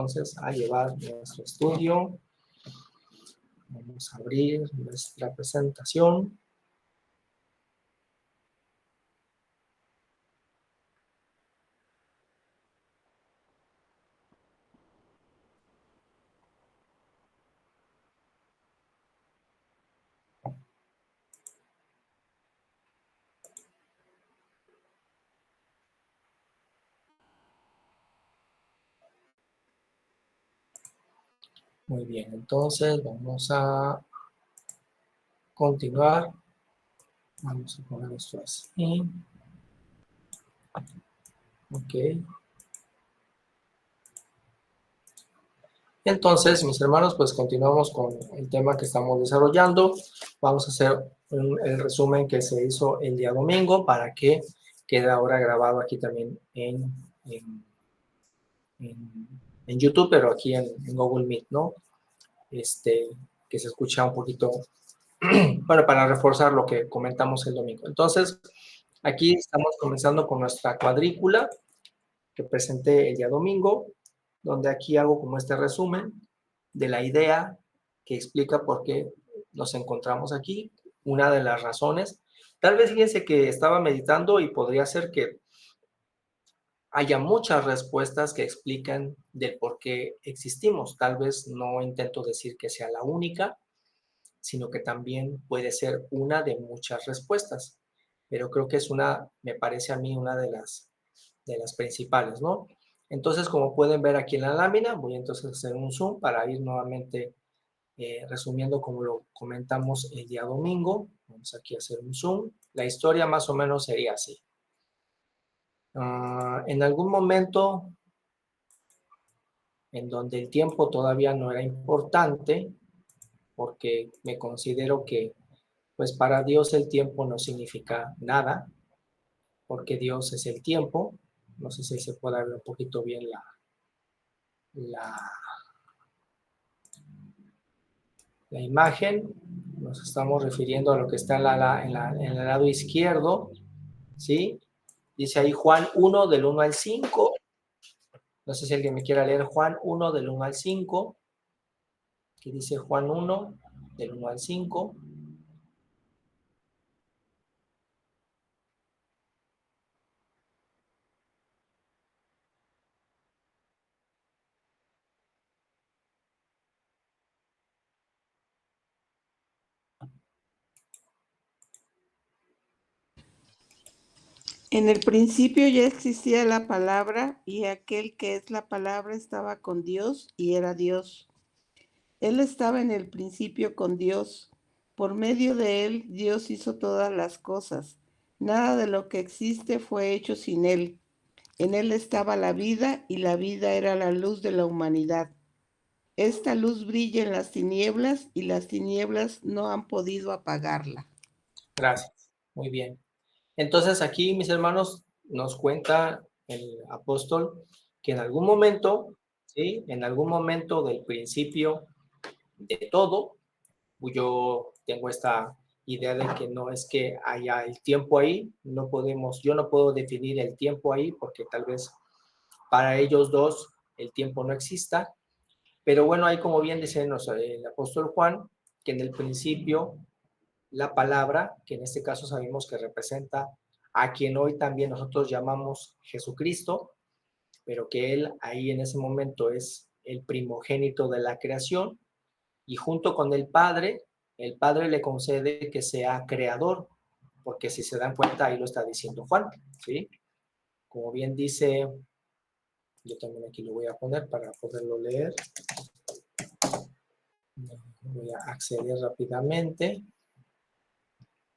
Entonces, a llevar nuestro estudio. Vamos a abrir nuestra presentación. Muy bien, entonces vamos a continuar. Vamos a poner esto así. Ok. Entonces, mis hermanos, pues continuamos con el tema que estamos desarrollando. Vamos a hacer el resumen que se hizo el día domingo para que quede ahora grabado aquí también en YouTube, pero aquí en Google Meet, ¿no? Que se escucha un poquito, bueno, para reforzar lo que comentamos el domingo. Entonces, aquí estamos comenzando con nuestra cuadrícula que presenté el día domingo, donde aquí hago como este resumen de la idea que explica por qué nos encontramos aquí, una de las razones. Tal vez fíjense que estaba meditando y podría ser que haya muchas respuestas que explican del por qué existimos. Tal vez no intento decir que sea la única, sino que también puede ser una de muchas respuestas. Pero creo que es me parece a mí una de las principales, ¿no? Entonces, como pueden ver aquí en la lámina, voy entonces a hacer un zoom para ir nuevamente resumiendo como lo comentamos el día domingo. Vamos aquí a hacer un zoom. La historia más o menos sería así. En algún momento en donde el tiempo todavía no era importante, porque me considero que pues para Dios el tiempo no significa nada, porque Dios es el tiempo. No sé si se puede ver un poquito bien la imagen. Nos estamos refiriendo a lo que está en el lado izquierdo, ¿sí? Dice ahí Juan 1 del 1 al 5. No sé si alguien me quiera leer Juan 1 del 1 al 5. Aquí dice Juan 1 del 1 al 5. En el principio ya existía la palabra, y aquel que es la palabra estaba con Dios y era Dios. Él estaba en el principio con Dios. Por medio de él, Dios hizo todas las cosas. Nada de lo que existe fue hecho sin él. En él estaba la vida, y la vida era la luz de la humanidad. Esta luz brilla en las tinieblas, y las tinieblas no han podido apagarla. Gracias. Muy bien. Entonces aquí, mis hermanos, nos cuenta el apóstol que en algún momento, ¿sí? En algún momento del principio de todo, yo tengo esta idea de que no es que haya el tiempo ahí, yo no puedo definir el tiempo ahí porque tal vez para ellos dos el tiempo no exista, pero bueno, ahí como bien dice el apóstol Juan, que en el principio la palabra, que en este caso sabemos que representa a quien hoy también nosotros llamamos Jesucristo, pero que él ahí en ese momento es el primogénito de la creación, y junto con el Padre le concede que sea creador, porque si se dan cuenta, ahí lo está diciendo Juan, ¿sí? Como bien dice, yo también aquí lo voy a poner para poderlo leer. Voy a acceder rápidamente.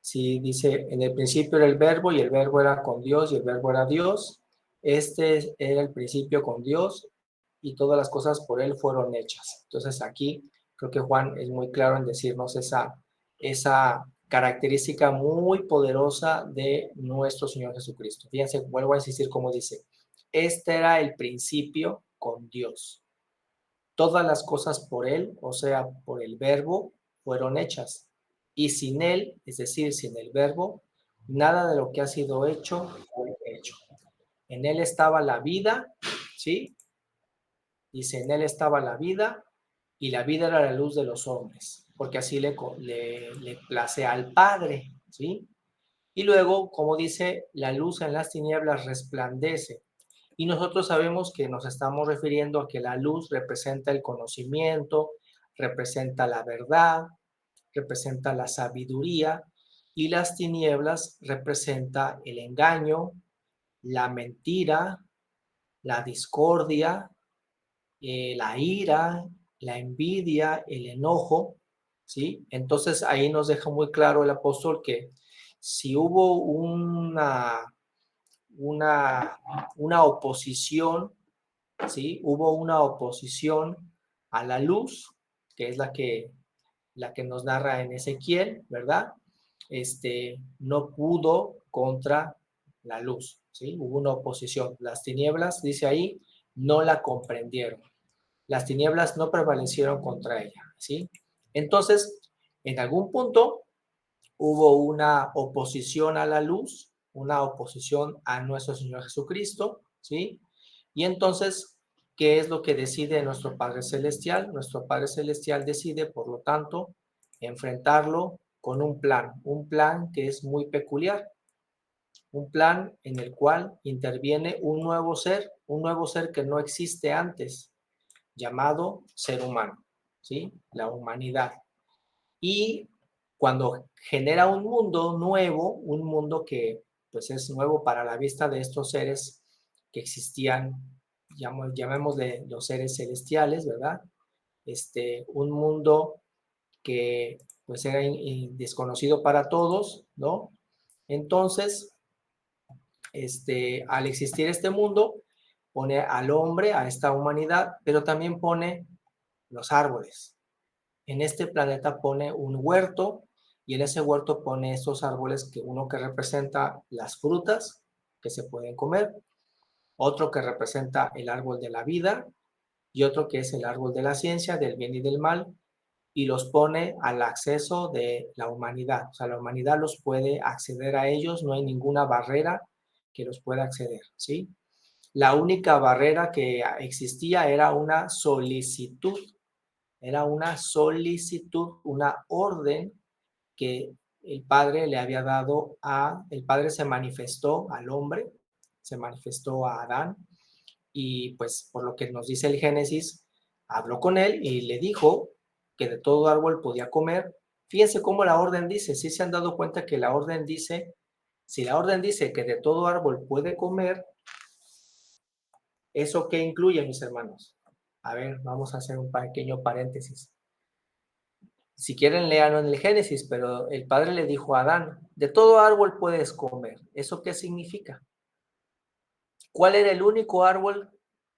Sí, dice, en el principio era el verbo y el verbo era con Dios y el verbo era Dios. Este era el principio con Dios y todas las cosas por él fueron hechas. Entonces aquí creo que Juan es muy claro en decirnos esa característica muy poderosa de nuestro Señor Jesucristo. Fíjense, vuelvo a insistir como dice, este era el principio con Dios. Todas las cosas por él, o sea, por el verbo, fueron hechas. Y sin él, es decir, sin el verbo, nada de lo que ha sido hecho fue hecho. En él estaba la vida, ¿sí? Dice, en él estaba la vida y la vida era la luz de los hombres, porque así le place al Padre, ¿sí? Y luego, como dice, la luz en las tinieblas resplandece. Y nosotros sabemos que nos estamos refiriendo a que la luz representa el conocimiento, representa la verdad, representa la sabiduría, y las tinieblas representa el engaño, la mentira, la discordia, la ira, la envidia, el enojo, ¿sí? Entonces ahí nos deja muy claro el apóstol que si hubo una, una oposición, ¿sí? Hubo una oposición a la luz, que es la que nos narra en Ezequiel, ¿verdad? No pudo contra la luz, ¿sí? Hubo una oposición. Las tinieblas, dice ahí, no la comprendieron. Las tinieblas no prevalecieron contra ella, ¿sí? Entonces, en algún punto hubo una oposición a la luz, una oposición a nuestro Señor Jesucristo, ¿sí? Y entonces, ¿qué es lo que decide nuestro Padre Celestial? Nuestro Padre Celestial decide, por lo tanto, enfrentarlo con un plan que es muy peculiar, un plan en el cual interviene un nuevo ser que no existe antes, llamado ser humano, ¿sí? La humanidad. Y cuando genera un mundo nuevo, un mundo que pues es nuevo para la vista de estos seres que existían, llamémosle los seres celestiales, ¿verdad? Un mundo que pues era desconocido para todos, ¿no? Entonces, al existir este mundo, pone al hombre, a esta humanidad, pero también pone los árboles. En este planeta pone un huerto y en ese huerto pone estos árboles, que uno que representa las frutas que se pueden comer, otro que representa el árbol de la vida y otro que es el árbol de la ciencia, del bien y del mal, y los pone al acceso de la humanidad. O sea, la humanidad los puede acceder a ellos, no hay ninguna barrera que los pueda acceder, ¿sí? La única barrera que existía era una solicitud, una orden que el Padre le había dado el Padre se manifestó al hombre, se manifestó a Adán, y pues por lo que nos dice el Génesis, habló con él y le dijo que de todo árbol podía comer. Fíjense cómo la orden dice, si se han dado cuenta que la orden dice, si la orden dice que de todo árbol puede comer, ¿eso qué incluye, mis hermanos? A ver, vamos a hacer un pequeño paréntesis. Si quieren, léanlo en el Génesis, pero el Padre le dijo a Adán, de todo árbol puedes comer. ¿Eso qué significa? ¿Cuál era el único árbol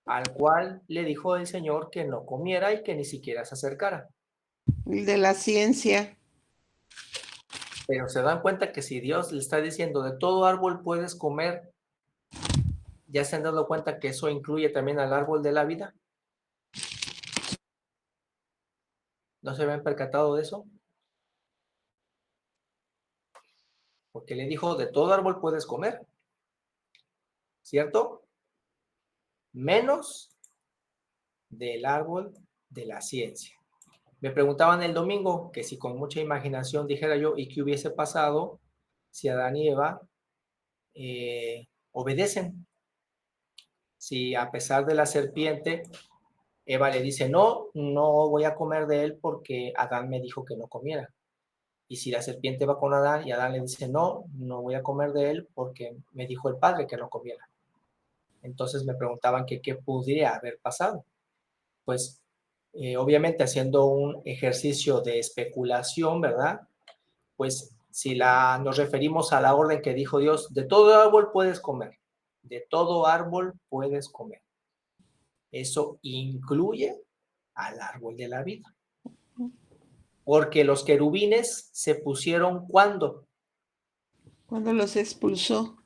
al cual le dijo el Señor que no comiera y que ni siquiera se acercara? El de la ciencia. Pero se dan cuenta que si Dios le está diciendo, de todo árbol puedes comer, ¿ya se han dado cuenta que eso incluye también al árbol de la vida? ¿No se habían percatado de eso? Porque le dijo, de todo árbol puedes comer, ¿cierto? Menos del árbol de la ciencia. Me preguntaban el domingo que si con mucha imaginación dijera yo, ¿y qué hubiese pasado si Adán y Eva obedecen? Si a pesar de la serpiente, Eva le dice, no, no voy a comer de él porque Adán me dijo que no comiera. Y si la serpiente va con Adán y Adán le dice, no, no voy a comer de él porque me dijo el Padre que no comiera. Entonces me preguntaban que qué podría haber pasado. Pues obviamente haciendo un ejercicio de especulación, ¿verdad? Pues si nos referimos a la orden que dijo Dios, de todo árbol puedes comer, de todo árbol puedes comer. Eso incluye al árbol de la vida. Porque los querubines se pusieron ¿cuándo? Cuando los expulsó.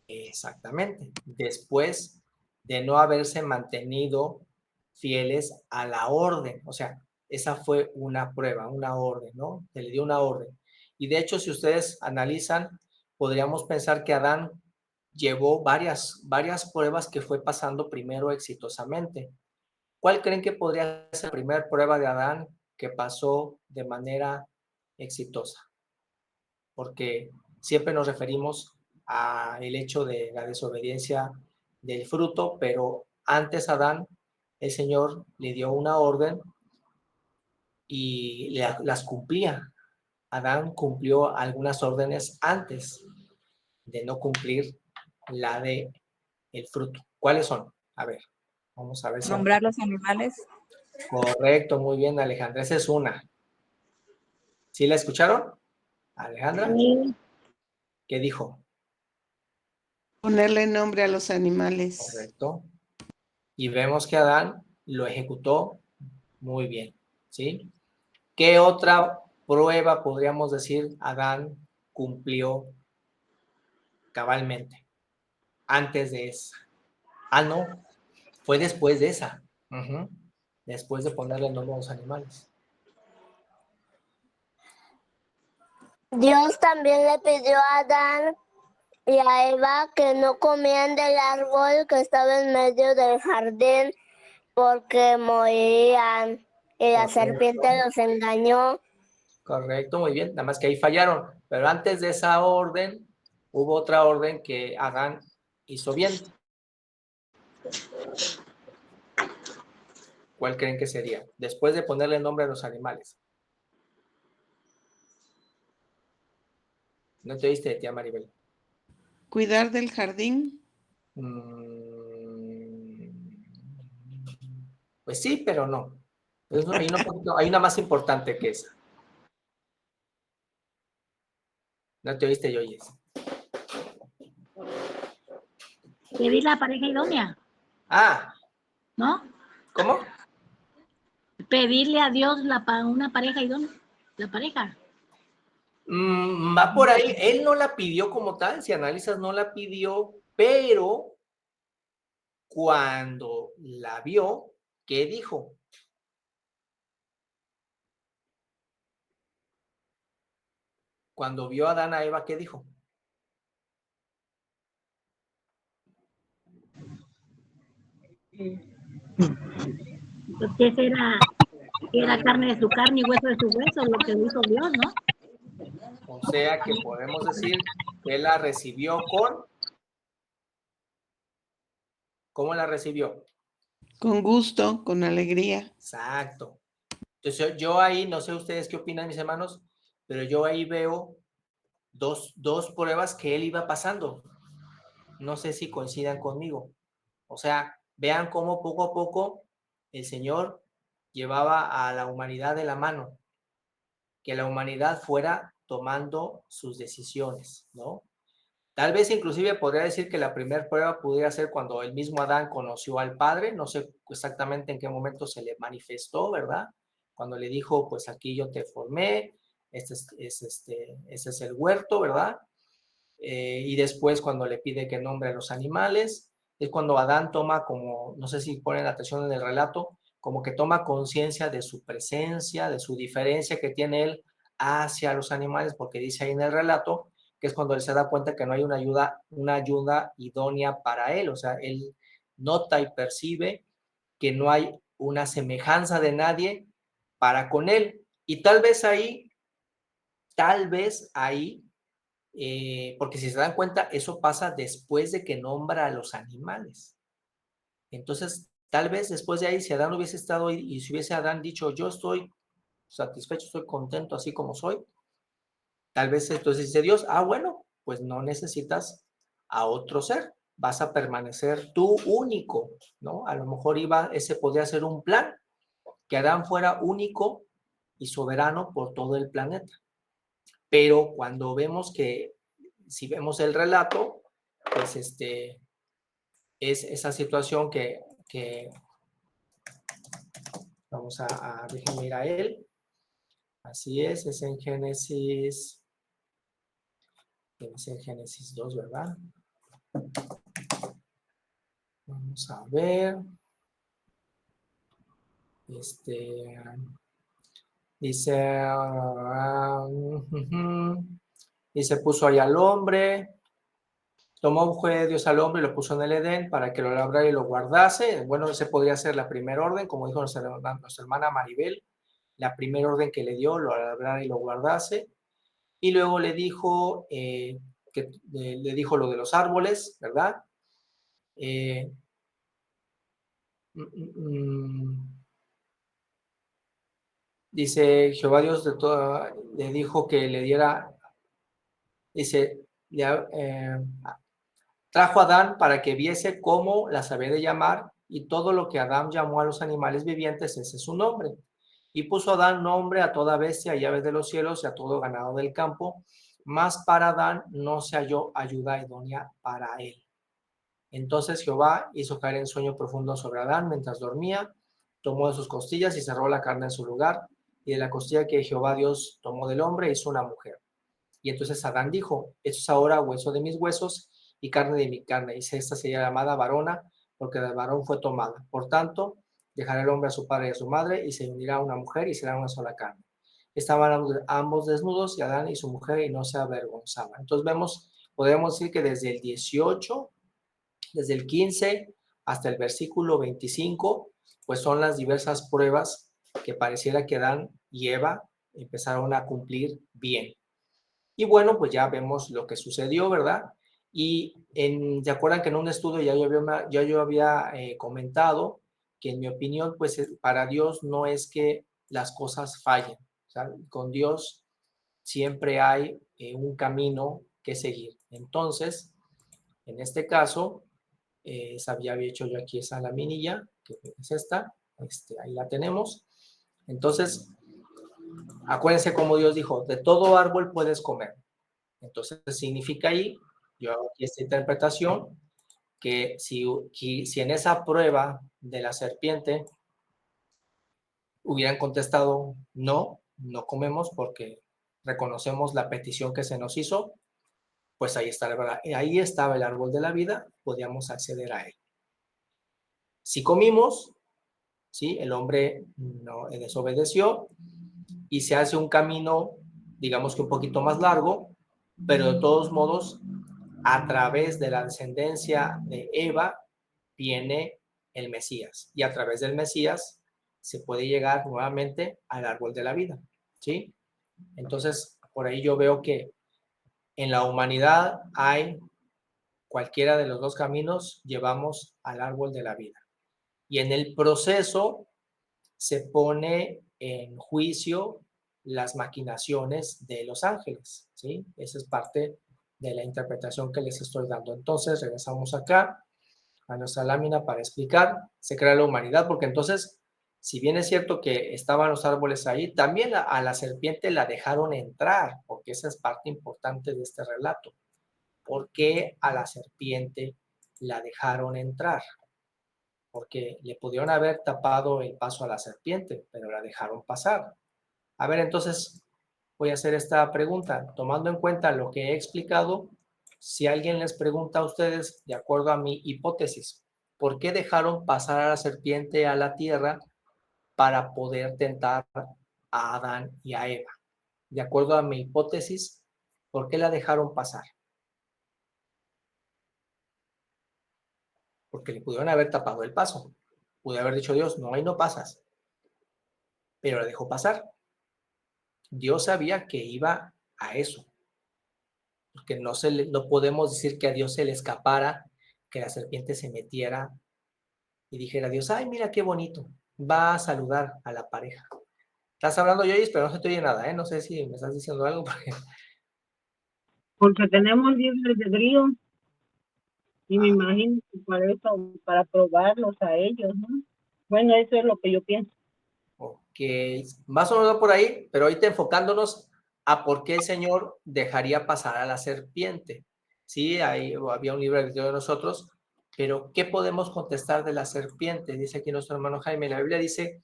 Exactamente, después de no haberse mantenido fieles a la orden. O sea, esa fue una prueba, una orden, ¿no? Se le dio una orden. Y de hecho, si ustedes analizan, podríamos pensar que Adán llevó varias pruebas que fue pasando primero exitosamente. ¿Cuál creen que podría ser la primera prueba de Adán que pasó de manera exitosa? Porque siempre nos referimos al hecho de la desobediencia del fruto, pero antes Adán, el Señor le dio una orden y las cumplía. Adán cumplió algunas órdenes antes de no cumplir la de el fruto. ¿Cuáles son? A ver, vamos a ver si... Nombrar los animales. Correcto, muy bien, Alejandra. Esa es una. ¿Sí la escucharon, Alejandra? Sí. ¿Qué dijo? Ponerle nombre a los animales. Correcto. Y vemos que Adán lo ejecutó muy bien, ¿sí? ¿Qué otra prueba podríamos decir Adán cumplió cabalmente antes de esa? Ah, no, fue después de esa. Uh-huh. Después de ponerle nombre a los animales. Dios también le pidió a Adán y a Eva que no comían del árbol que estaba en medio del jardín porque morían y la serpiente los engañó. Correcto, muy bien, nada más que ahí fallaron, pero antes de esa orden hubo otra orden que Adán hizo bien. ¿Cuál creen que sería? Después de ponerle nombre a los animales. ¿No te oíste, tía Maribel? Cuidar del jardín. Pues sí, pero no. Hay una más importante que esa. ¿No te oíste, Yoyes? Pedir la pareja idónea, Ah, ¿no? ¿cómo? Pedirle a Dios una pareja idónea, la pareja. Va por ahí. Él no la pidió como tal, si analizas, no la pidió, pero cuando la vio, ¿qué dijo? Cuando vio a Adán a Eva, ¿qué dijo? Pues que era carne de su carne y hueso de su hueso, lo que dijo Dios, ¿no? O sea que podemos decir que él la recibió con... ¿Cómo la recibió? Con gusto, con alegría. Exacto. Entonces yo ahí, no sé ustedes qué opinan, mis hermanos, pero yo ahí veo dos pruebas que él iba pasando. No sé si coincidan conmigo. O sea, vean cómo poco a poco el Señor llevaba a la humanidad de la mano, que la humanidad fuera tomando sus decisiones, ¿no? Tal vez inclusive podría decir que la primera prueba pudiera ser cuando el mismo Adán conoció al Padre, no sé exactamente en qué momento se le manifestó, ¿verdad? Cuando le dijo, pues aquí yo te formé, este es el huerto, ¿verdad? Y después cuando le pide que nombre a los animales, es cuando Adán toma como, no sé si ponen atención en el relato, como que toma conciencia de su presencia, de su diferencia que tiene él hacia los animales, porque dice ahí en el relato que es cuando él se da cuenta que no hay una ayuda idónea para él, o sea, él nota y percibe que no hay una semejanza de nadie para con él. Y tal vez ahí porque si se dan cuenta, eso pasa después de que nombra a los animales. Entonces, tal vez después de ahí, si Adán hubiese estado y si hubiese Adán dicho, yo estoy satisfecho, estoy contento así como soy, tal vez entonces dice Dios, bueno, pues no necesitas a otro ser, vas a permanecer tú único, ¿no? A lo mejor ese podría ser un plan, que Adán fuera único y soberano por todo el planeta. Pero cuando vemos si vemos el relato, pues es esa situación que vamos déjenme ir a él. Así es en Génesis 2, ¿verdad? Vamos a ver. Dice, y se puso ahí al hombre, Tomó fue Dios al hombre y lo puso en el Edén para que lo labrara y lo guardase. Bueno, ese podría ser la primera orden, como dijo nuestra hermana Maribel, la primera orden que le dio, lo labrara y lo guardase. Y luego le dijo, le dijo lo de los árboles, ¿verdad? Dice, Jehová Dios de toda, le dijo que le diera, dice, trajo a Adán para que viese cómo las había de llamar, y todo lo que Adán llamó a los animales vivientes, ese es su nombre. Y puso Adán nombre a toda bestia y aves de los cielos y a todo ganado del campo, mas para Adán no se halló ayuda idónea para él. Entonces Jehová hizo caer en sueño profundo sobre Adán mientras dormía, tomó de sus costillas y cerró la carne en su lugar, y de la costilla que Jehová Dios tomó del hombre hizo una mujer. Y entonces Adán dijo, esto es ahora hueso de mis huesos y carne de mi carne, y esta sería llamada varona, porque del varón fue tomada. Por tanto, dejará el hombre a su padre y a su madre, y se unirá a una mujer, y será una sola carne. Estaban ambos desnudos, y Adán y su mujer, y no se avergonzaban. Entonces podemos decir que desde el 18, desde el 15 hasta el versículo 25, pues son las diversas pruebas que pareciera que Adán y Eva empezaron a cumplir bien. Y bueno, pues ya vemos lo que sucedió, ¿verdad? Y ¿se acuerdan que en un estudio ya yo había comentado que en mi opinión, pues para Dios no es que las cosas fallen. O sea, con Dios siempre hay un camino que seguir. Entonces, en este caso, había hecho yo aquí esa laminilla, que es esta, ahí la tenemos. Entonces, acuérdense como Dios dijo, de todo árbol puedes comer. Entonces significa ahí, yo hago aquí esta interpretación, que si en esa prueba de la serpiente hubieran contestado no, no comemos porque reconocemos la petición que se nos hizo, pues ahí estaba el árbol de la vida, podíamos acceder a él. Si comimos, ¿sí? El hombre no desobedeció y se hace un camino, digamos que un poquito más largo, pero de todos modos, a través de la descendencia de Eva viene el Mesías, y a través del Mesías se puede llegar nuevamente al árbol de la vida, ¿sí? Entonces, por ahí yo veo que en la humanidad hay cualquiera de los dos caminos, llevamos al árbol de la vida. Y en el proceso se pone en juicio las maquinaciones de los ángeles, ¿sí? Esa es parte de la interpretación que les estoy dando. Entonces, regresamos acá a nuestra lámina para explicar, se crea la humanidad, porque entonces, si bien es cierto que estaban los árboles ahí, también a la serpiente la dejaron entrar, porque esa es parte importante de este relato. ¿Por qué a la serpiente la dejaron entrar? Porque le pudieron haber tapado el paso a la serpiente, pero la dejaron pasar. A ver, entonces voy a hacer esta pregunta, tomando en cuenta lo que he explicado. Si alguien les pregunta a ustedes, de acuerdo a mi hipótesis, ¿por qué dejaron pasar a la serpiente a la tierra para poder tentar a Adán y a Eva? De acuerdo a mi hipótesis, ¿por qué la dejaron pasar? Porque le pudieron haber tapado el paso. Pudo haber dicho Dios, no, ahí no pasas. Pero la dejó pasar. Dios sabía que iba a eso. Porque no podemos decir que a Dios se le escapara que la serpiente se metiera y dijera a Dios, ay, mira qué bonito, va a saludar a la pareja. Estás hablando, Yoyis, pero no se te oye nada, ¿eh? No sé si me estás diciendo algo. Porque tenemos libre albedrío y me imagino que para eso, para probarlos a ellos, ¿no? Bueno, eso es lo que yo pienso. Ok, más o menos por ahí, pero ahorita enfocándonos a por qué el Señor dejaría pasar a la serpiente. Sí, ahí había un libro de nosotros, pero ¿qué podemos contestar de la serpiente? Dice aquí nuestro hermano Jaime, la Biblia dice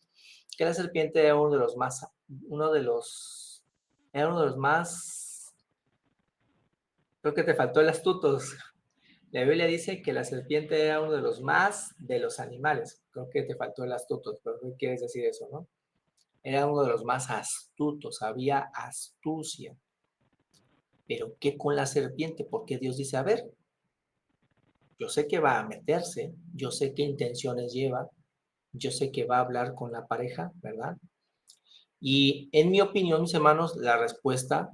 que la serpiente era uno de los más, creo que te faltó el astutos. La Biblia dice que la serpiente era uno de los más de los animales. Creo que te faltó el astutos, pero ¿qué quieres decir eso, no? Era uno de los más astutos, había astucia. Pero ¿qué con la serpiente? Porque Dios dice, a ver, yo sé que va a meterse, yo sé qué intenciones lleva, yo sé que va a hablar con la pareja, ¿verdad? Y en mi opinión, mis hermanos, la respuesta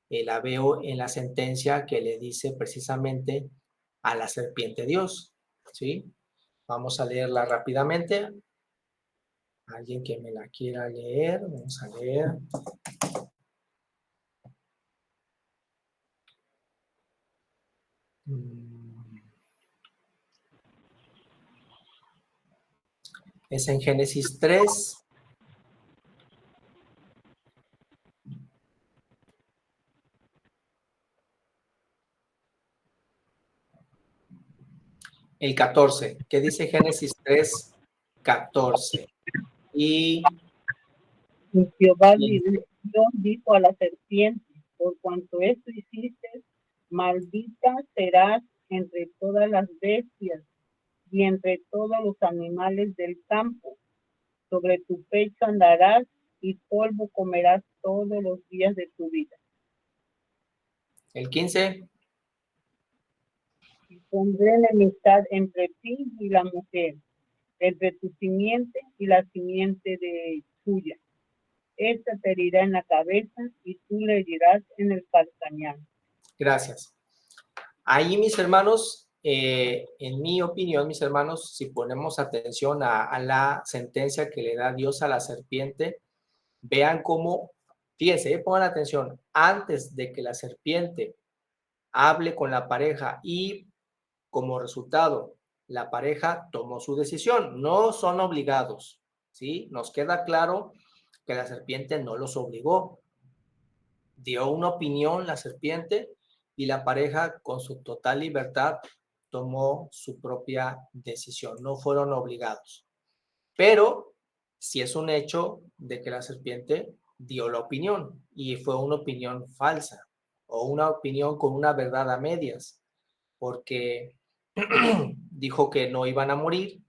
la veo en la sentencia que le dice precisamente a la serpiente Dios, ¿sí? Vamos a leerla rápidamente. Alguien que me la quiera leer, vamos a leer. Es en Génesis 3. El 14. ¿Qué dice Génesis 3, 14? Y Jehová Dios dijo a la serpiente, por cuanto esto hiciste, maldita serás entre todas las bestias y entre todos los animales del campo. Sobre tu pecho andarás y polvo comerás todos los días de tu vida. el 15. Y pondré enemistad entre ti y la mujer, entre tu simiente y la simiente de suya. Esta te herirá en la cabeza y tú le herirás en el calcañar. Gracias. Ahí, mis hermanos, en mi opinión, mis hermanos, si ponemos atención a la sentencia que le da Dios a la serpiente, vean cómo, fíjense, pongan atención, antes de que la serpiente hable con la pareja y como resultado la pareja tomó su decisión, no son obligados, ¿sí? Nos queda claro que la serpiente no los obligó, dio una opinión la serpiente y la pareja con su total libertad tomó su propia decisión, no fueron obligados. Pero sí es un hecho de que la serpiente dio la opinión y fue una opinión falsa o una opinión con una verdad a medias, porque dijo que no iban a morir,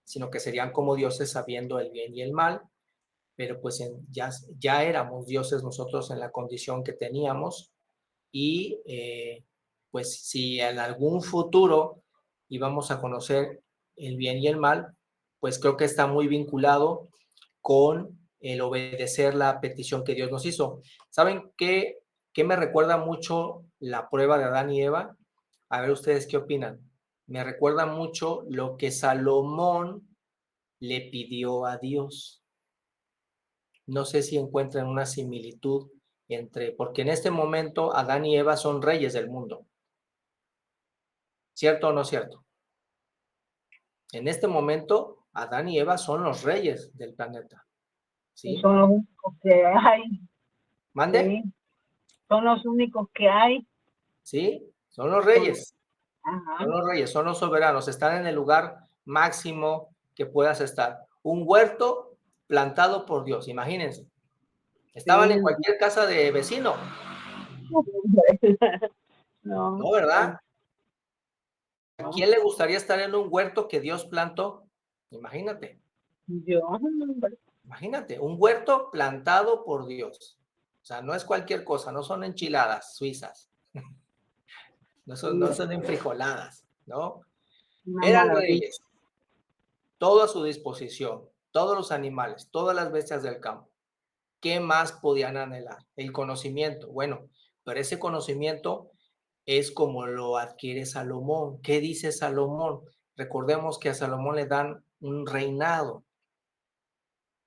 sino que serían como dioses sabiendo el bien y el mal, pero pues ya éramos dioses nosotros en la condición que teníamos y pues si en algún futuro íbamos a conocer el bien y el mal, pues creo que está muy vinculado con el obedecer la petición que Dios nos hizo. ¿Saben qué me recuerda mucho la prueba de Adán y Eva? A ver ustedes qué opinan. Me recuerda mucho lo que Salomón le pidió a Dios. No sé si encuentran una similitud porque en este momento Adán y Eva son reyes del mundo. ¿Cierto o no cierto? En este momento, Adán y Eva son los reyes del planeta. ¿Sí? Son los únicos que hay. ¿Mande? Sí. Son los únicos que hay. ¿Sí? Son los reyes. Ajá. Son los reyes, son los soberanos. Están en el lugar máximo que puedas estar. Un huerto plantado por Dios, imagínense. Estaban en cualquier casa de vecino. No, ¿verdad? ¿A quién le gustaría estar en un huerto que Dios plantó? Imagínate. Imagínate, un huerto plantado por Dios. O sea, no es cualquier cosa, no son enchiladas suizas. No son enfrijoladas, ¿no? Eran reyes, todo a su disposición, todos los animales, todas las bestias del campo. ¿Qué más podían anhelar? El conocimiento. Bueno, pero ese conocimiento es como lo adquiere Salomón. ¿Qué dice Salomón? Recordemos que a Salomón le dan un reinado.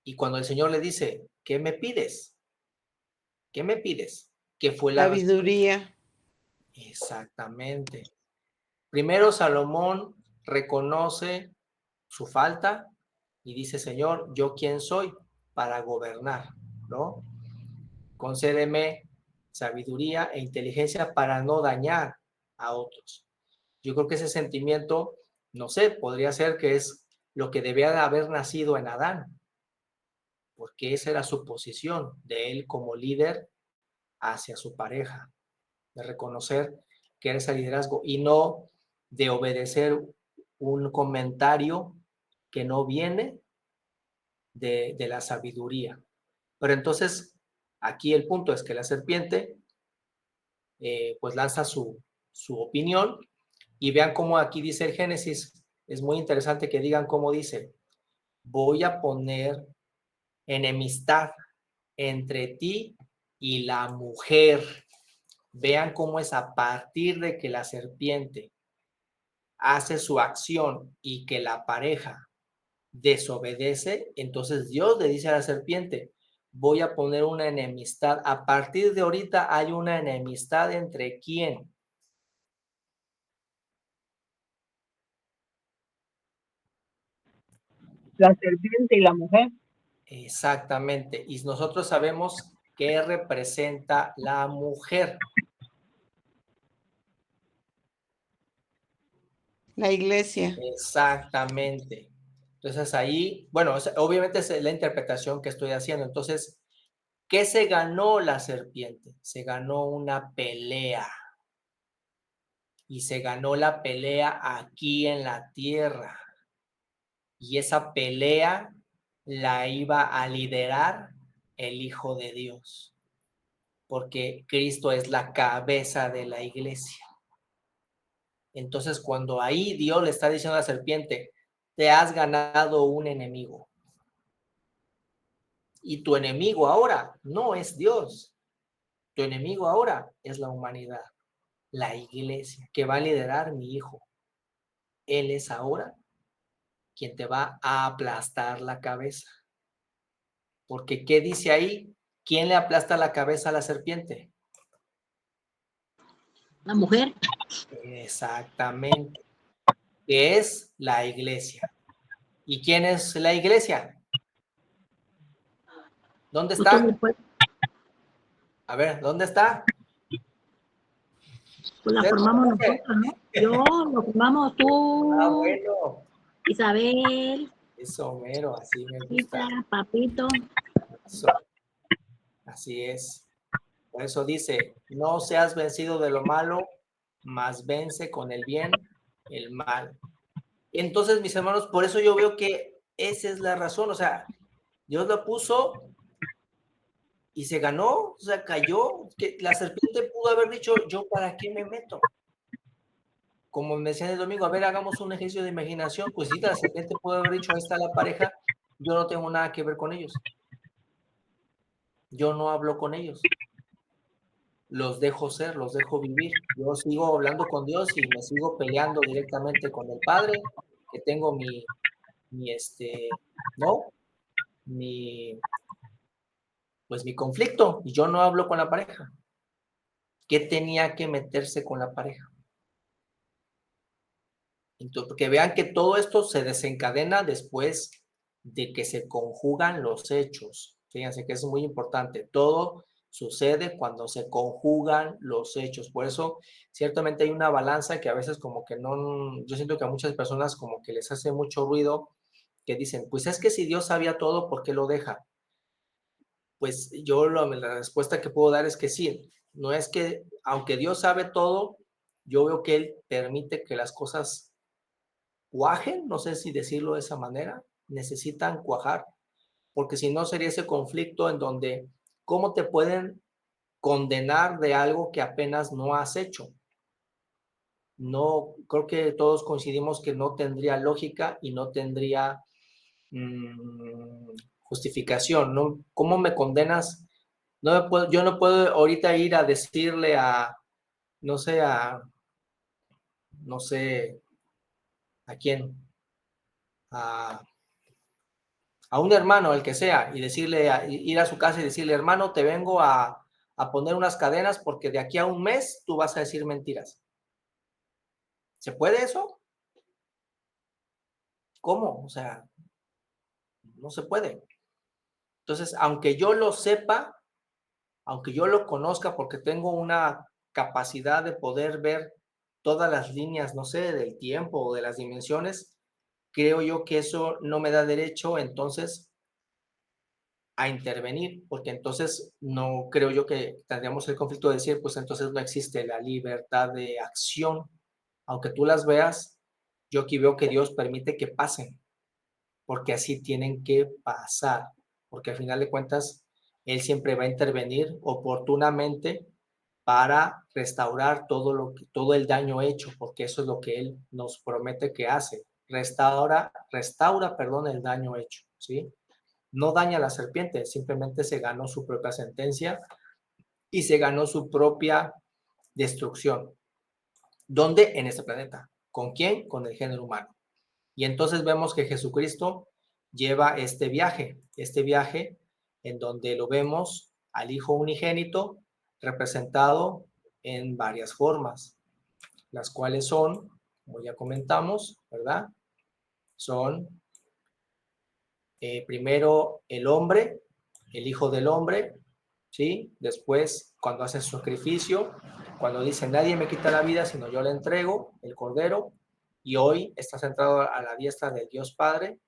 Y cuando el Señor le dice, ¿qué me pides? ¿Qué me pides? ¿Qué fue la sabiduría? Exactamente. Primero Salomón reconoce su falta y dice, Señor, ¿yo quién soy para gobernar? ¿No? Concédeme sabiduría e inteligencia para no dañar a otros. Yo creo que ese sentimiento, no sé, podría ser que es lo que debía de haber nacido en Adán, porque esa era su posición de él como líder hacia su pareja, de reconocer que era ese liderazgo y no de obedecer un comentario que no viene de la sabiduría. Pero entonces, aquí el punto es que la serpiente pues lanza su opinión Y vean cómo aquí dice el Génesis. Es muy interesante que digan cómo dice. Voy a poner enemistad entre ti y la mujer. Vean cómo es a partir de que la serpiente hace su acción y que la pareja desobedece, entonces Dios le dice a la serpiente, voy a poner una enemistad. A partir de ahorita hay una enemistad entre quién. La serpiente y la mujer. Exactamente. Y nosotros sabemos qué representa la mujer. La iglesia. Exactamente. Entonces ahí, bueno, obviamente es la interpretación que estoy haciendo. Entonces, ¿qué se ganó la serpiente? Se ganó una pelea. Y se ganó la pelea aquí en la tierra. Y esa pelea la iba a liderar el Hijo de Dios. Porque Cristo es la cabeza de la iglesia. Entonces, cuando ahí Dios le está diciendo a la serpiente, te has ganado un enemigo. Y tu enemigo ahora no es Dios. Tu enemigo ahora es la humanidad, la iglesia, que va a liderar mi hijo. Él es ahora quien te va a aplastar la cabeza. Porque, ¿qué dice ahí? ¿Quién le aplasta la cabeza a la serpiente? La mujer. Exactamente. Que es la iglesia. ¿Y quién es la iglesia? ¿Dónde está? A ver, ¿dónde está? Pues la formamos nosotros, ¿no? Yo, lo formamos tú. Ah, bueno. Isabel. Eso, mero, así me gusta. Papito. Eso. Así es. Por eso dice, no seas vencido de lo malo, mas vence con el bien el mal. Entonces, mis hermanos, por eso yo veo que esa es la razón. O sea, Dios lo puso y se ganó, o sea, cayó. Que la serpiente pudo haber dicho, ¿yo para qué me meto? Como me decían el domingo, a ver, hagamos un ejercicio de imaginación. Pues sí, la serpiente pudo haber dicho, ahí está la pareja, yo no tengo nada que ver con ellos. Yo no hablo con ellos. Los dejo ser, los dejo vivir. Yo sigo hablando con Dios y me sigo peleando directamente con el Padre, que tengo ¿no? Pues mi conflicto, y yo no hablo con la pareja. ¿Qué tenía que meterse con la pareja? Entonces, que vean que todo esto se desencadena después de que se conjugan los hechos. Fíjense que es muy importante. Todo sucede cuando se conjugan los hechos. Por eso, ciertamente hay una balanza que a veces como que no, yo siento que a muchas personas como que les hace mucho ruido, que dicen, pues es que si Dios sabía todo, ¿por qué lo deja? Pues yo la respuesta que puedo dar es que sí. No es que, aunque Dios sabe todo, yo veo que Él permite que las cosas cuajen, no sé si decirlo de esa manera, necesitan cuajar, porque si no sería ese conflicto en donde, ¿cómo te pueden condenar de algo que apenas no has hecho? No, creo que todos coincidimos que no tendría lógica y no tendría justificación, ¿no? ¿Cómo me condenas? Yo no puedo ahorita ir a decirle no sé, no sé, ¿a quién? A un hermano, el que sea, y decirle, ir a su casa y decirle, hermano, te vengo a poner unas cadenas porque de aquí a un mes tú vas a decir mentiras. ¿Se puede eso? ¿Cómo? O sea, no se puede. Entonces, aunque yo lo sepa, aunque yo lo conozca porque tengo una capacidad de poder ver todas las líneas, no sé, del tiempo o de las dimensiones, creo yo que eso no me da derecho entonces a intervenir, porque entonces no creo yo que tendríamos el conflicto de decir, pues entonces no existe la libertad de acción. Aunque tú las veas, yo aquí veo que Dios permite que pasen, porque así tienen que pasar, porque al final de cuentas, Él siempre va a intervenir oportunamente para restaurar todo el daño hecho, porque eso es lo que Él nos promete que hace. Restaura, el daño hecho, ¿sí? No daña a la serpiente, simplemente se ganó su propia sentencia y se ganó su propia destrucción. ¿Dónde? En este planeta. ¿Con quién? Con el género humano. Y entonces vemos que Jesucristo lleva este viaje en donde lo vemos al Hijo unigénito representado en varias formas, las cuales son, como ya comentamos, ¿verdad? Son primero el hombre, el Hijo del hombre, ¿sí? Después, cuando hace su sacrificio, cuando dice, nadie me quita la vida, sino yo la entrego, el Cordero, y hoy está centrado a la diestra del Dios Padre,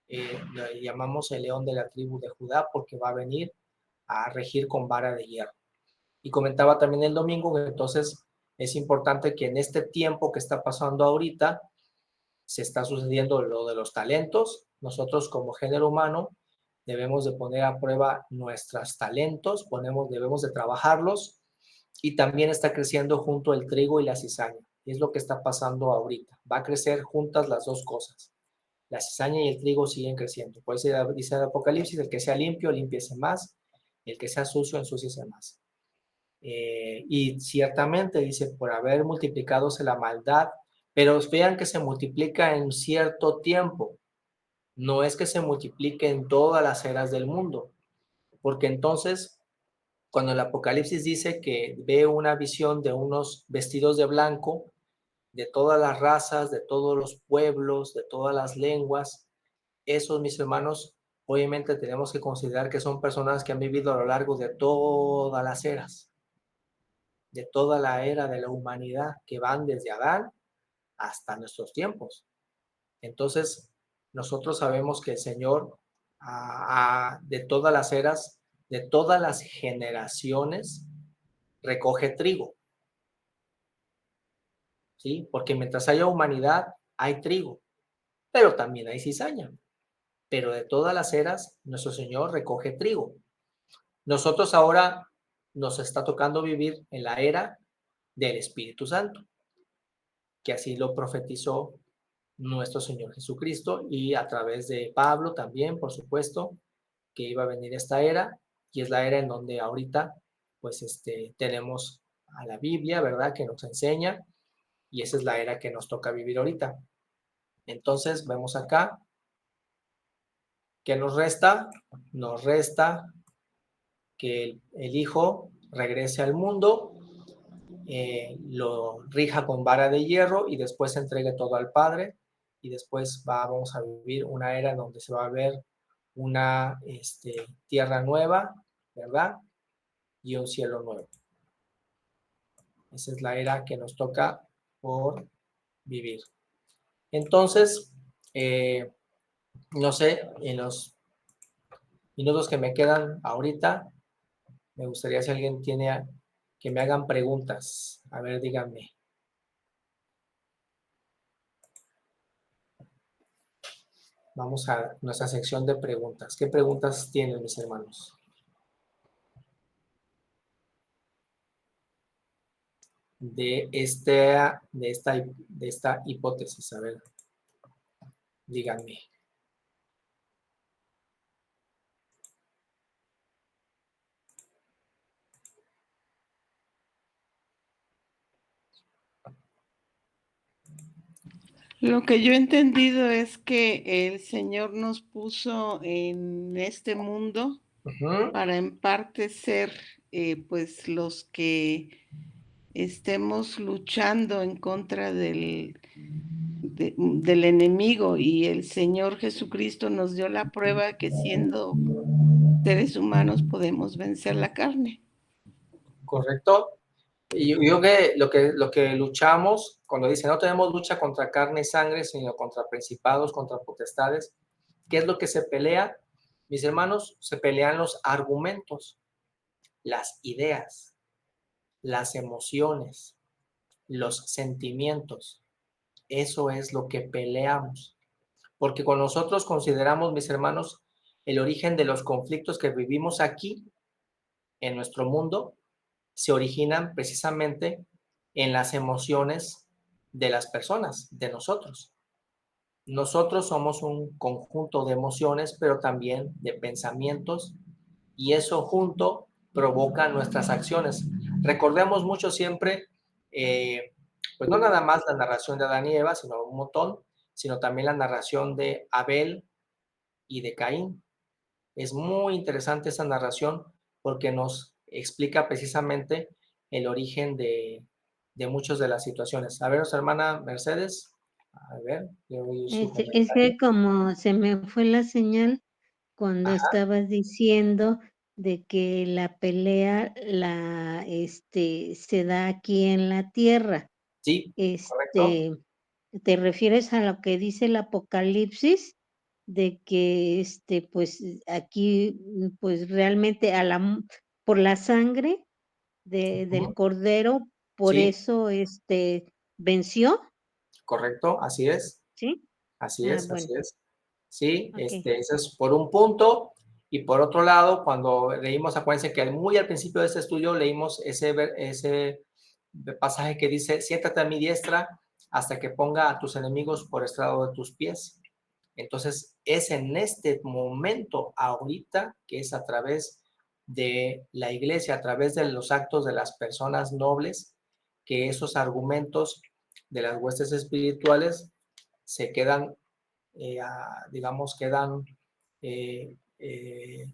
le llamamos el león de la tribu de Judá, porque va a venir a regir con vara de hierro. Y comentaba también el domingo que entonces es importante que en este tiempo que está pasando ahorita, se está sucediendo lo de los talentos. Nosotros como género humano debemos de poner a prueba nuestros talentos, debemos de trabajarlos, y también está creciendo junto el trigo y la cizaña. Y es lo que está pasando ahorita. Va a crecer juntas las dos cosas. La cizaña y el trigo siguen creciendo. Por eso dice el Apocalipsis, el que sea limpio, límpiese más, el que sea sucio, ensúciese más. Y ciertamente dice, por haber multiplicadose la maldad, pero vean que se multiplica en cierto tiempo, no es que se multiplique en todas las eras del mundo, porque entonces, cuando el Apocalipsis dice que ve una visión de unos vestidos de blanco, de todas las razas, de todos los pueblos, de todas las lenguas, esos, mis hermanos, obviamente tenemos que considerar que son personas que han vivido a lo largo de todas las eras, de toda la era de la humanidad, que van desde Adán hasta nuestros tiempos. Entonces, nosotros sabemos que el Señor, de todas las eras, de todas las generaciones, recoge trigo, ¿sí? Porque mientras haya humanidad, hay trigo, pero también hay cizaña. Pero de todas las eras, nuestro Señor recoge trigo. Nosotros ahora nos está tocando vivir en la era del Espíritu Santo, que así lo profetizó nuestro Señor Jesucristo, y a través de Pablo también, por supuesto, que iba a venir esta era, y es la era en donde ahorita, pues, tenemos a la Biblia, ¿verdad?, que nos enseña, y esa es la era que nos toca vivir ahorita. Entonces, vemos acá, ¿qué nos resta? Nos resta que el Hijo regrese al mundo, lo rija con vara de hierro y después entregue todo al Padre, y después vamos a vivir una era donde se va a ver una tierra nueva, ¿verdad? Y un cielo nuevo. Esa es la era que nos toca por vivir. Entonces, no sé, en los minutos que me quedan ahorita, me gustaría, si alguien tiene, que me hagan preguntas. A ver, díganme. Vamos a nuestra sección de preguntas. ¿Qué preguntas tienen, mis hermanos? De esta hipótesis. A ver, díganme. Lo que yo he entendido es que el Señor nos puso en este mundo para en parte ser pues los que estemos luchando en contra del enemigo, y el Señor Jesucristo nos dio la prueba que siendo seres humanos podemos vencer la carne. ¿Correcto? Y yo que lo que luchamos, cuando dice no tenemos lucha contra carne y sangre, sino contra principados, contra potestades, ¿qué es lo que se pelea? Mis hermanos, se pelean los argumentos, las ideas, las emociones, los sentimientos. Eso es lo que peleamos. Porque cuando nosotros consideramos, mis hermanos, el origen de los conflictos que vivimos aquí, en nuestro mundo, se originan precisamente en las emociones de las personas, de nosotros. Nosotros somos un conjunto de emociones, pero también de pensamientos, y eso junto provoca nuestras acciones. Recordemos mucho siempre, pues no nada más la narración de Adán y Eva, sino un montón, sino también la narración de Abel y de Caín. Es muy interesante esa narración porque nos explica precisamente el origen de muchas de las situaciones. A ver, nuestra hermana Mercedes, a ver, yo oí su Es que comentario. como se me fue la señal cuando Ajá, estabas diciendo de que la pelea se da aquí en la tierra. sí, correcto. ¿Te refieres a lo que dice el Apocalipsis? De que pues aquí, pues realmente por la sangre del Cordero, por Sí, eso venció, correcto, así es. ¿sí? Así Ah, es, bueno, así es. Sí, ok. ese es por un punto. Y por otro lado, cuando leímos, acuérdense que muy al principio de este estudio leímos ese pasaje que dice, siéntate a mi diestra hasta que ponga a tus enemigos por estrado de tus pies. Entonces, es en este momento, ahorita, que es a través de la iglesia, a través de los actos de las personas nobles, que esos argumentos de las huestes espirituales se quedan, digamos, eh, eh,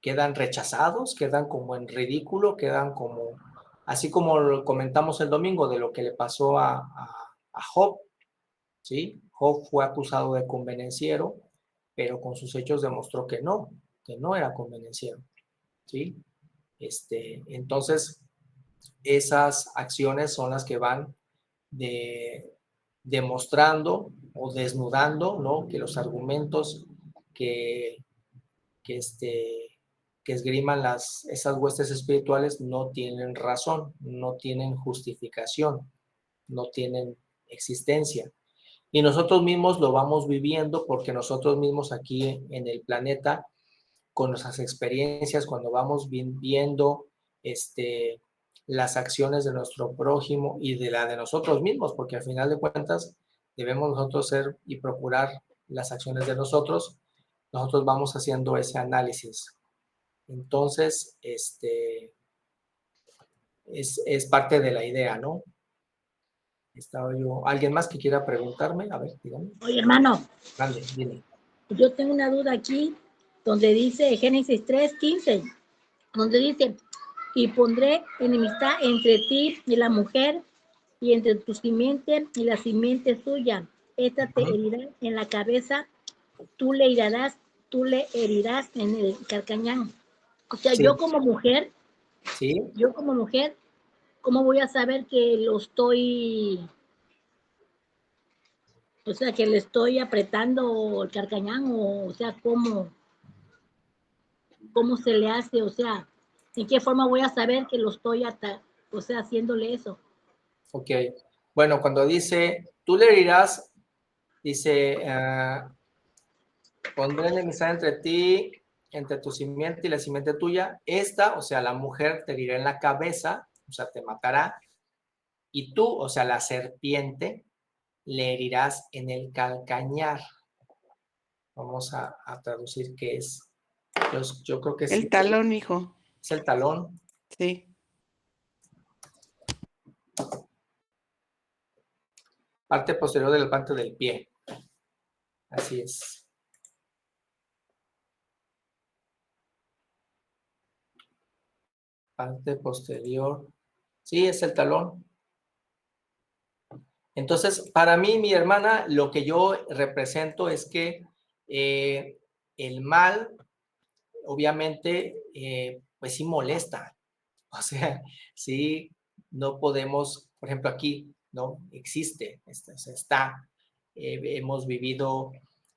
quedan rechazados, quedan como en ridículo, quedan como, así como lo comentamos el domingo de lo que le pasó a Job, ¿sí? Job fue acusado de convenenciero, pero con sus hechos demostró que no era convenenciero, ¿sí? Entonces, esas acciones son las que van demostrando o desnudando, ¿no? Que los argumentos que, que, que esgriman esas huestes espirituales no tienen razón, no tienen justificación, no tienen existencia. Y nosotros mismos lo vamos viviendo porque nosotros mismos aquí en el planeta, con nuestras experiencias, cuando vamos viendo las acciones de nuestro prójimo y de la de nosotros mismos, porque al final de cuentas debemos nosotros ser y procurar las acciones de nosotros vamos haciendo ese análisis. Entonces, es parte de la idea, ¿no? Estaba yo. ¿Alguien más que quiera preguntarme? A ver, dígame. Oye, hermano, Grande, dime. yo tengo una duda aquí, donde dice Génesis 3:15, donde dice, y pondré enemistad entre ti y la mujer, y entre tu simiente y la simiente suya. Esta te herirá en la cabeza, tú le herirás en el calcañán. O sea, Sí, sí, yo como mujer, ¿cómo voy a saber que lo estoy, o sea, que le estoy apretando el carcañán? O sea, ¿cómo se le hace? O sea, ¿en qué forma voy a saber que lo estoy o sea, haciéndole eso? ok. Bueno, cuando dice, tú le herirás, dice, pondré enemistad entre ti, entre tu simiente y la simiente tuya. Esta, o sea, la mujer te herirá en la cabeza, o sea, te matará. Y tú, o sea, la serpiente, le herirás en el calcañar. Vamos a traducir qué es. Yo creo que sí. El talón, hijo. Es el talón. Sí. Parte posterior del plante del pie. Así es. Parte posterior. Sí, es el talón. Entonces, para mí, mi hermana, lo que yo represento es que el mal, obviamente, pues sí molesta. O sea, sí, no podemos, por ejemplo, aquí, ¿no? Existe, está. Hemos vivido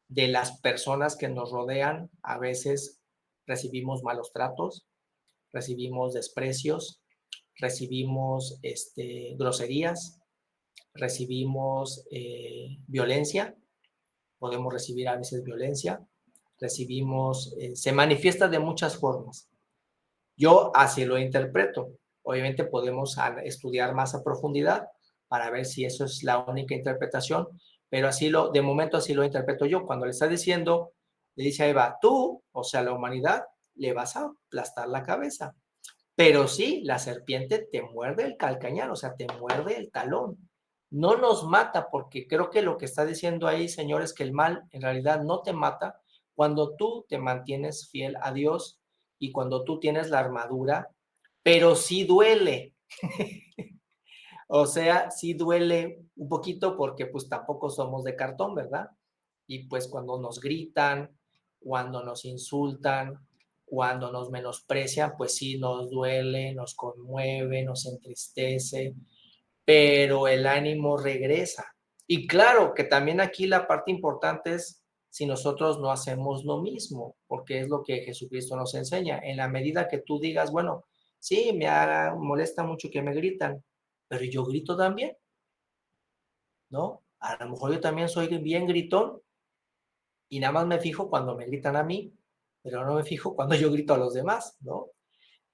de las personas que nos rodean, a veces recibimos malos tratos, recibimos desprecios, recibimos groserías, recibimos violencia, podemos recibir a veces violencia, se manifiesta de muchas formas. Yo así lo interpreto. Obviamente podemos estudiar más a profundidad para ver si eso es la única interpretación, pero de momento así lo interpreto yo. Cuando le está diciendo, le dice a Eva, tú, o sea, la humanidad, le vas a aplastar la cabeza. Pero sí, la serpiente te muerde el calcañar, o sea, te muerde el talón. No nos mata, porque creo que lo que está diciendo ahí, Señor, es que el mal en realidad no te mata cuando tú te mantienes fiel a Dios y cuando tú tienes la armadura, pero sí duele. O sea, sí duele un poquito porque pues tampoco somos de cartón, ¿verdad? Y pues cuando nos gritan, cuando nos insultan, cuando nos menosprecian, pues sí nos duele, nos conmueve, nos entristece, pero el ánimo regresa. Y claro que también aquí la parte importante es si nosotros no hacemos lo mismo, porque es lo que Jesucristo nos enseña. En la medida que tú digas, bueno, sí, molesta mucho que me gritan, pero yo grito también, ¿no? A lo mejor yo también soy bien gritón y nada más me fijo cuando me gritan a mí, pero no me fijo cuando yo grito a los demás, ¿no?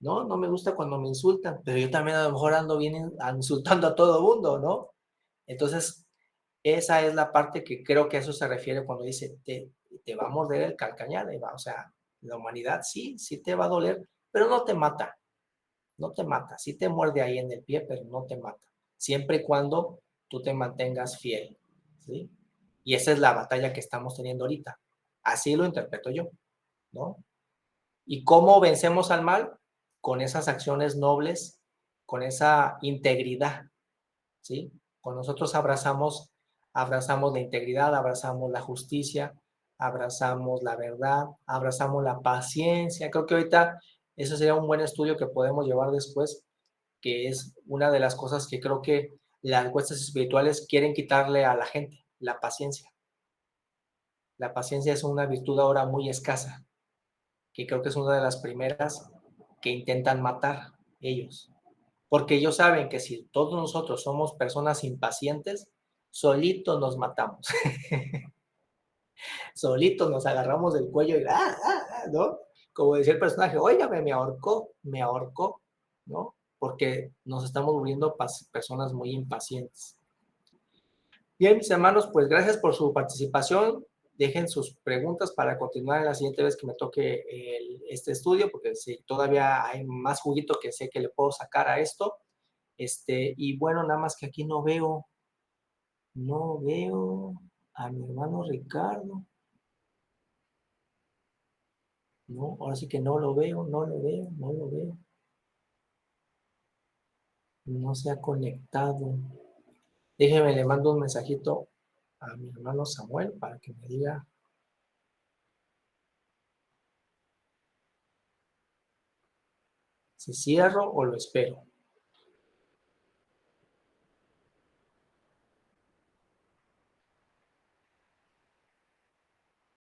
No me gusta cuando me insultan, pero yo también a lo mejor ando bien insultando a todo mundo, ¿no? Entonces, esa es la parte que creo que a eso se refiere cuando dice, te va a morder el calcañar, Eva. O sea, la humanidad sí te va a doler, pero no te mata, no te mata. Sí te muerde ahí en el pie, pero no te mata. Siempre y cuando tú te mantengas fiel, ¿sí? Y esa es la batalla que estamos teniendo ahorita. Así lo interpreto yo, ¿no? ¿Y cómo vencemos al mal? Con esas acciones nobles, con esa integridad, ¿sí? Con nosotros abrazamos la integridad, abrazamos la justicia, abrazamos la verdad, abrazamos la paciencia. Creo que ahorita eso sería un buen estudio que podemos llevar después, que es una de las cosas que creo que las huestes espirituales quieren quitarle a la gente, la paciencia. La paciencia es una virtud ahora muy escasa, que creo que es una de las primeras que intentan matar ellos. Porque ellos saben que si todos nosotros somos personas impacientes, solitos nos matamos. Solitos nos agarramos del cuello y ¿no? Como decía el personaje, óigame, me ahorcó, ¿no? Porque nos estamos volviendo personas muy impacientes. Bien, mis hermanos, pues gracias por su participación. Dejen sus preguntas para continuar en la siguiente vez que me toque este estudio, porque sí, todavía hay más juguito que sé que le puedo sacar a esto. Y bueno, nada más que aquí no veo a mi hermano Ricardo. No, ahora sí que no lo veo. No se ha conectado. Déjeme, le mando un mensajito a mi hermano Samuel para que me diga si cierro o lo espero.